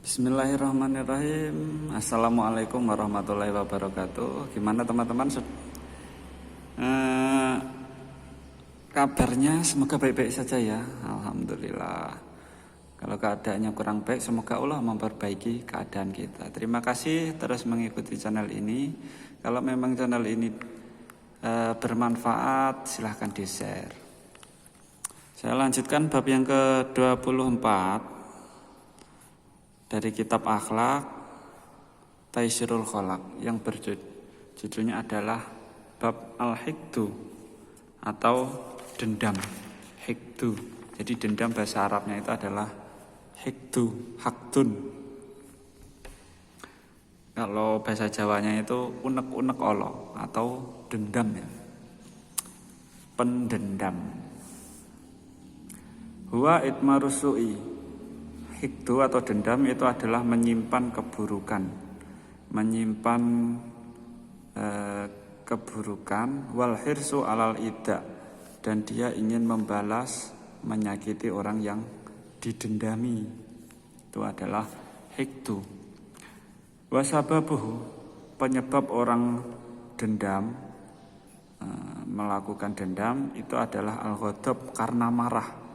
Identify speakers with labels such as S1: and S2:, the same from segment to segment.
S1: Bismillahirrahmanirrahim. Assalamualaikum warahmatullahi wabarakatuh. Gimana teman-teman? Kabarnya semoga baik-baik saja ya. Alhamdulillah. Kalau keadaannya kurang baik, semoga Allah memperbaiki keadaan kita. Terima kasih terus mengikuti channel ini. Kalau memang channel ini bermanfaat, silahkan di-share. Saya lanjutkan bab yang ke-24 dari kitab Akhlak Taisirul Kholaq yang judulnya adalah bab al-hikdu atau dendam. Hikdu. Jadi dendam bahasa Arabnya itu adalah hikdu, haktun. Kalau bahasa Jawanya itu unek-unek olo atau dendam ya. Pendendam. Huwa itmarusui. Hikdu atau dendam itu adalah menyimpan keburukan, keburukan wal hirsu alal ida, dan dia ingin membalas menyakiti orang yang didendami. Itu adalah hikdu. Wasababuhu, penyebab orang dendam melakukan dendam itu adalah al-ghadab, karena marah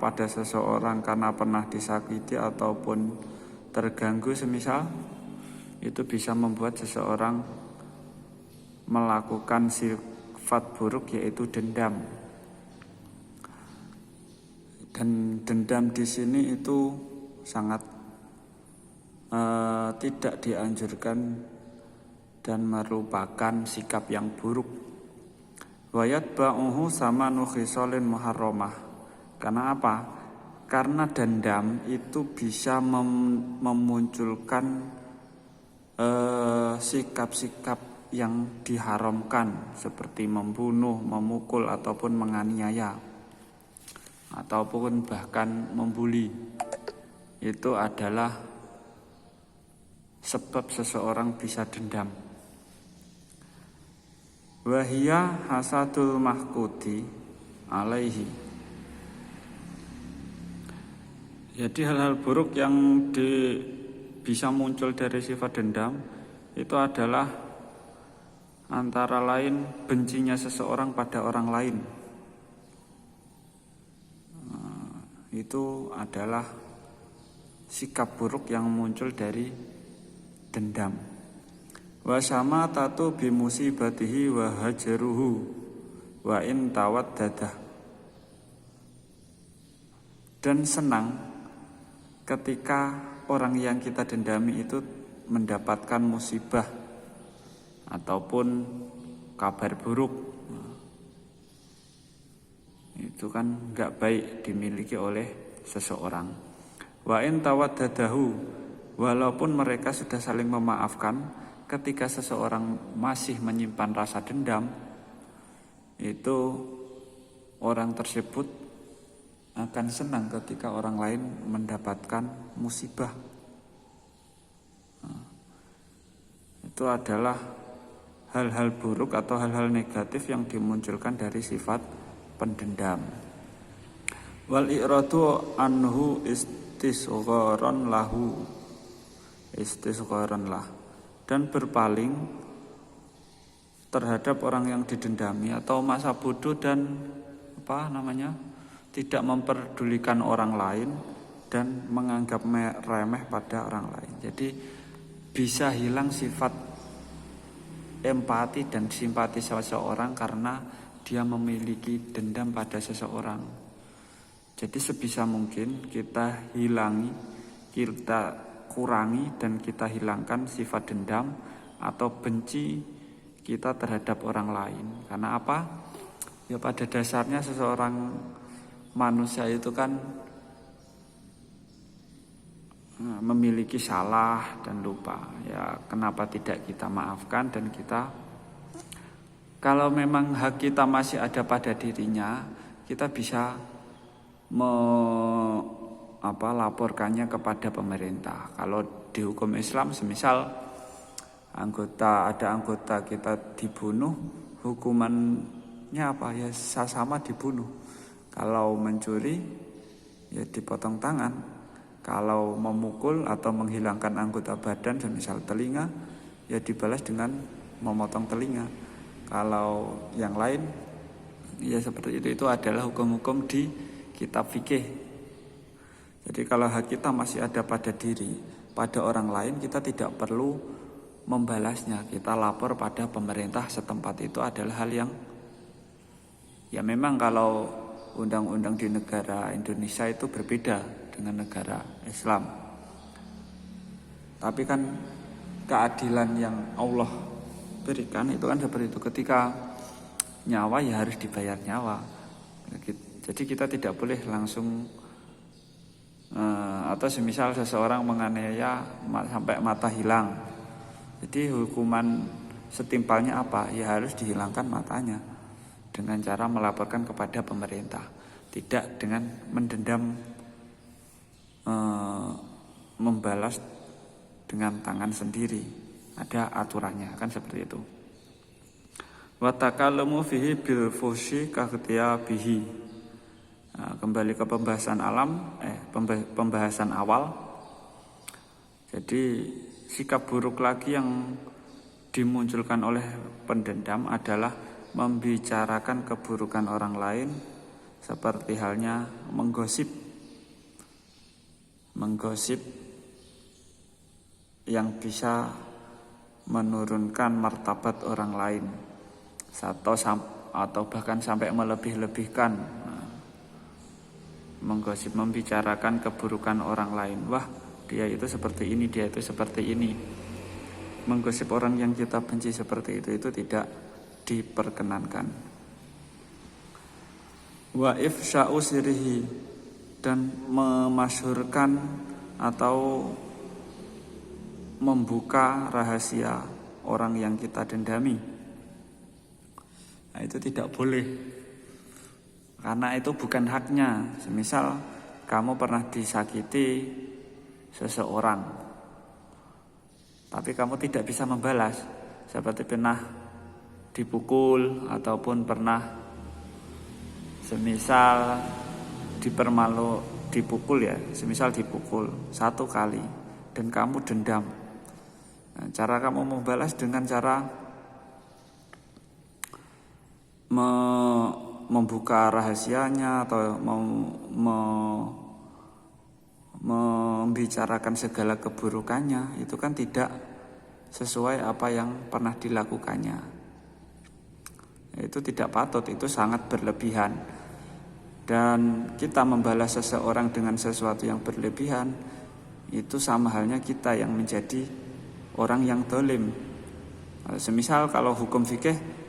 S1: pada seseorang karena pernah disakiti ataupun terganggu semisal, itu bisa membuat seseorang melakukan sifat buruk yaitu dendam. Dan dendam di sini itu sangat tidak dianjurkan dan merupakan sikap yang buruk. Wayat ba'uhu sama nukhisolin muharramah. Karena apa? Karena dendam itu bisa memunculkan sikap-sikap yang diharamkan, seperti membunuh, memukul, ataupun menganiaya, ataupun bahkan membuli. Itu adalah sebab seseorang bisa dendam. Wahiyah hasadul mahkudi alaihi. Jadi hal-hal buruk yang bisa muncul dari sifat dendam itu adalah antara lain bencinya seseorang pada orang lain. Itu adalah sikap buruk yang muncul dari dendam. Wa sama tatu bimusibatihi wa hajaruhu wa in tawaddadah. Dan senang ketika orang yang kita dendami itu mendapatkan musibah ataupun kabar buruk. Itu kan gak baik dimiliki oleh seseorang. Wa in tawaddadahu, walaupun mereka sudah saling memaafkan, ketika seseorang masih menyimpan rasa dendam, itu orang tersebut akan senang ketika orang lain mendapatkan musibah. Itu adalah hal-hal buruk atau hal-hal negatif yang dimunculkan dari sifat pendendam. Wal i'radu anhu istisgharan lahu, istisgharan lah, dan berpaling terhadap orang yang didendami atau masa bodoh dan tidak memperdulikan orang lain dan menganggap remeh pada orang lain. Jadi bisa hilang sifat empati dan simpati seseorang karena dia memiliki dendam pada seseorang. Jadi sebisa mungkin kita kurangi dan kita hilangkan sifat dendam atau benci kita terhadap orang lain. Karena apa? Ya pada dasarnya seseorang manusia itu kan memiliki salah dan lupa. Ya kenapa tidak kita maafkan dan kita, kalau memang hak kita masih ada pada dirinya, kita bisa laporkannya kepada pemerintah. Kalau di hukum Islam semisal ada anggota kita dibunuh, hukumannya apa? Ya sama dibunuh. Kalau mencuri ya dipotong tangan. Kalau memukul atau menghilangkan anggota badan semisal telinga, ya dibalas dengan memotong telinga. Kalau yang lain, ya seperti itu adalah hukum-hukum di kitab fikih. Jadi kalau hak kita masih ada pada diri, pada orang lain, kita tidak perlu membalasnya. Kita lapor pada pemerintah setempat. Itu adalah hal yang, ya memang kalau undang-undang di negara Indonesia itu berbeda dengan negara Islam. Tapi kan keadilan yang Allah berikan itu kan seperti itu. Ketika nyawa ya harus dibayar nyawa. Jadi kita tidak boleh langsung atau semisal seseorang menganiaya sampai mata hilang. Jadi hukuman setimpalnya apa? Ya harus dihilangkan matanya dengan cara melaporkan kepada pemerintah, tidak dengan mendendam, membalas dengan tangan sendiri. Ada aturannya, kan seperti itu. Wa takallamu fihi bil fuhsyi kaghtiya bihi. Nah, kembali ke pembahasan pembahasan awal. Jadi sikap buruk lagi yang dimunculkan oleh pendendam adalah membicarakan keburukan orang lain, seperti halnya menggosip yang bisa menurunkan martabat orang lain atau bahkan sampai melebih-lebihkan. Menggosip, membicarakan keburukan orang lain. Wah, dia itu seperti ini, dia itu seperti ini. Menggosip orang yang kita benci seperti itu tidak diperkenankan. Wa ifsya'u sirrihi, dan memasyhurkan atau membuka rahasia orang yang kita dendami. Nah, itu tidak boleh, karena itu bukan haknya. Semisal kamu pernah disakiti seseorang, tapi kamu tidak bisa membalas, seperti pernah dipukul ataupun pernah semisal dipukul ya, semisal dipukul 1 kali dan kamu dendam. Nah, cara kamu membalas dengan cara membuka rahasianya atau membicarakan segala keburukannya, itu kan tidak sesuai apa yang pernah dilakukannya. Itu tidak patut, itu sangat berlebihan. Dan kita membalas seseorang dengan sesuatu yang berlebihan, itu sama halnya kita yang menjadi orang yang dolim. Semisal kalau hukum fikih,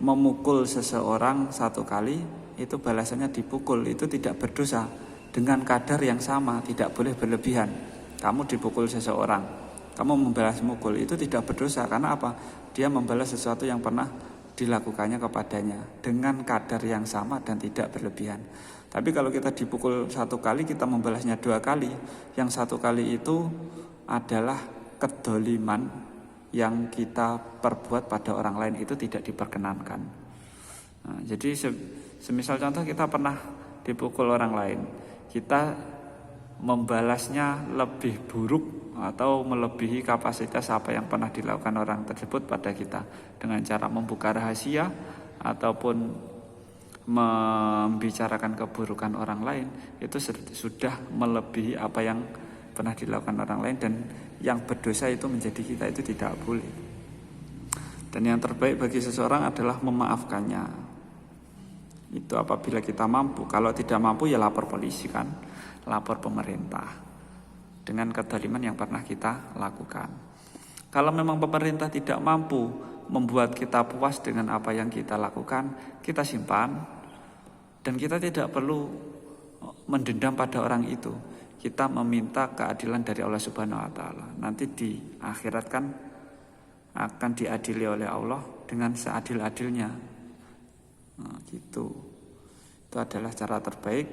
S1: memukul seseorang 1 kali, itu balasannya dipukul, itu tidak berdosa. Dengan kadar yang sama, tidak boleh berlebihan. Kamu dipukul seseorang, kamu membalas mukul, itu tidak berdosa. Karena apa? Dia membalas sesuatu yang pernah dilakukannya kepadanya dengan kadar yang sama dan tidak berlebihan. Tapi kalau kita dipukul 1 kali, kita membalasnya 2 kali, yang 1 kali itu adalah kedoliman yang kita perbuat pada orang lain, itu tidak diperkenankan. Nah, jadi semisal contoh kita pernah dipukul orang lain, kita membalasnya lebih buruk atau melebihi kapasitas apa yang pernah dilakukan orang tersebut pada kita dengan cara membuka rahasia ataupun membicarakan keburukan orang lain, itu sudah melebihi apa yang pernah dilakukan orang lain, dan yang berdosa itu menjadi kita, itu tidak boleh. Dan yang terbaik bagi seseorang adalah memaafkannya. Itu apabila kita mampu. Kalau tidak mampu ya lapor polisi, kan, lapor pemerintah dengan kedoliman yang pernah kita lakukan. Kalau memang pemerintah tidak mampu membuat kita puas dengan apa yang kita lakukan, kita simpan, dan kita tidak perlu mendendam pada orang itu. Kita meminta keadilan dari Allah Subhanahu wa taala. Nanti di akhirat kan akan diadili oleh Allah dengan seadil-adilnya. Nah, gitu. Itu adalah cara terbaik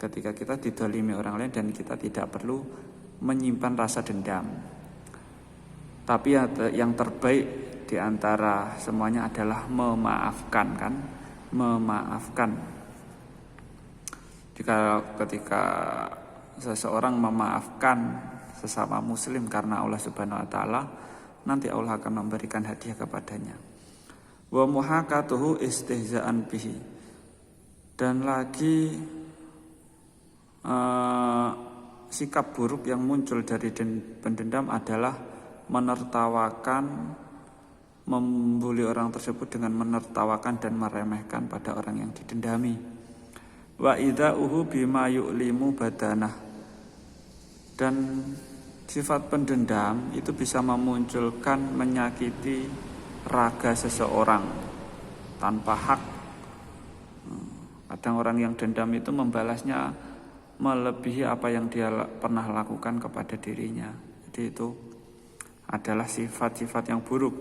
S1: ketika kita didolimi orang lain dan kita tidak perlu menyimpan rasa dendam. Tapi yang terbaik di antara semuanya adalah memaafkan, kan? Memaafkan. Ketika seseorang memaafkan sesama muslim karena Allah Subhanahu wa taala, nanti Allah akan memberikan hadiah kepadanya. Wa muhakatuhu istihza'an bihi. Dan lagi sikap buruk yang muncul dari pendendam adalah menertawakan, membuli orang tersebut dengan menertawakan dan meremehkan pada orang yang didendami. Wa idza'uhu bima yu'limu badanah. Dan sifat pendendam itu bisa memunculkan menyakiti raga seseorang tanpa hak. Kadang orang yang dendam itu membalasnya melebihi apa yang dia pernah lakukan kepada dirinya. Jadi itu adalah sifat-sifat yang buruk.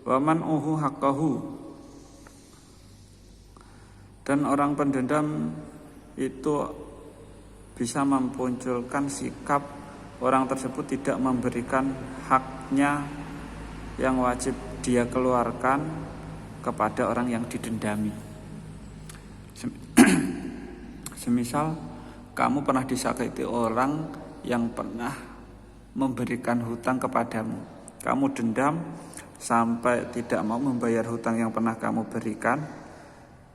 S1: Wa man'uhu haqqahu. Dan orang pendendam itu bisa memunculkan sikap orang tersebut tidak memberikan haknya yang wajib dia keluarkan kepada orang yang didendami. Semisal kamu pernah disakiti orang yang pernah memberikan hutang kepadamu. Kamu dendam sampai tidak mau membayar hutang yang pernah kamu berikan.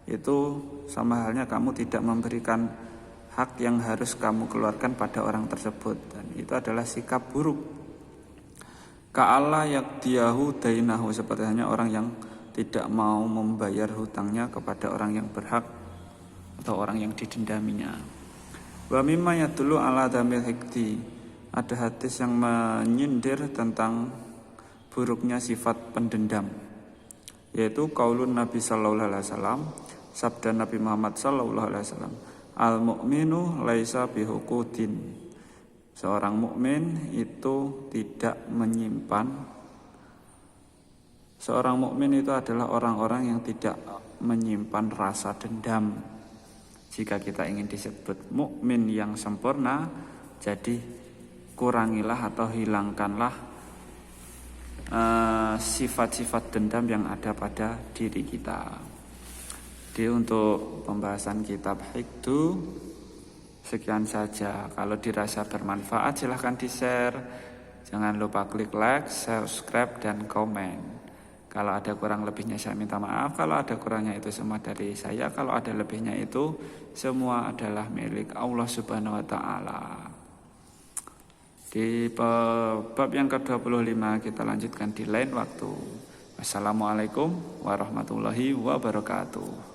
S1: Itu sama halnya kamu tidak memberikan hak yang harus kamu keluarkan pada orang tersebut. Dan itu adalah sikap buruk. Ka'alla yakdiyahu dainahu, seperti hanya orang yang tidak mau membayar hutangnya kepada orang yang berhak atau orang yang didendaminya. Wa mimma yadullu ala dzamil hikdi. Ada hadis yang menyindir tentang buruknya sifat pendendam, yaitu qaulun Nabi sallallahu alaihi wasallam, sabda Nabi Muhammad sallallahu alaihi wasallam, al mu'minu laisa bihuqudin. Seorang mukmin itu tidak menyimpan. Seorang mukmin itu adalah orang-orang yang tidak menyimpan rasa dendam. Jika kita ingin disebut mukmin yang sempurna, jadi kurangilah atau hilangkanlah sifat-sifat dendam yang ada pada diri kita. Jadi untuk pembahasan kitab Hikdu sekian saja. Kalau dirasa bermanfaat silahkan di-share. Jangan lupa klik like, subscribe, dan komen. Kalau ada kurang lebihnya saya minta maaf. Kalau ada kurangnya itu semua dari saya. Kalau ada lebihnya itu semua adalah milik Allah Subhanahu wa taala. Di bab yang ke-25 kita lanjutkan di lain waktu. Wassalamualaikum warahmatullahi wabarakatuh.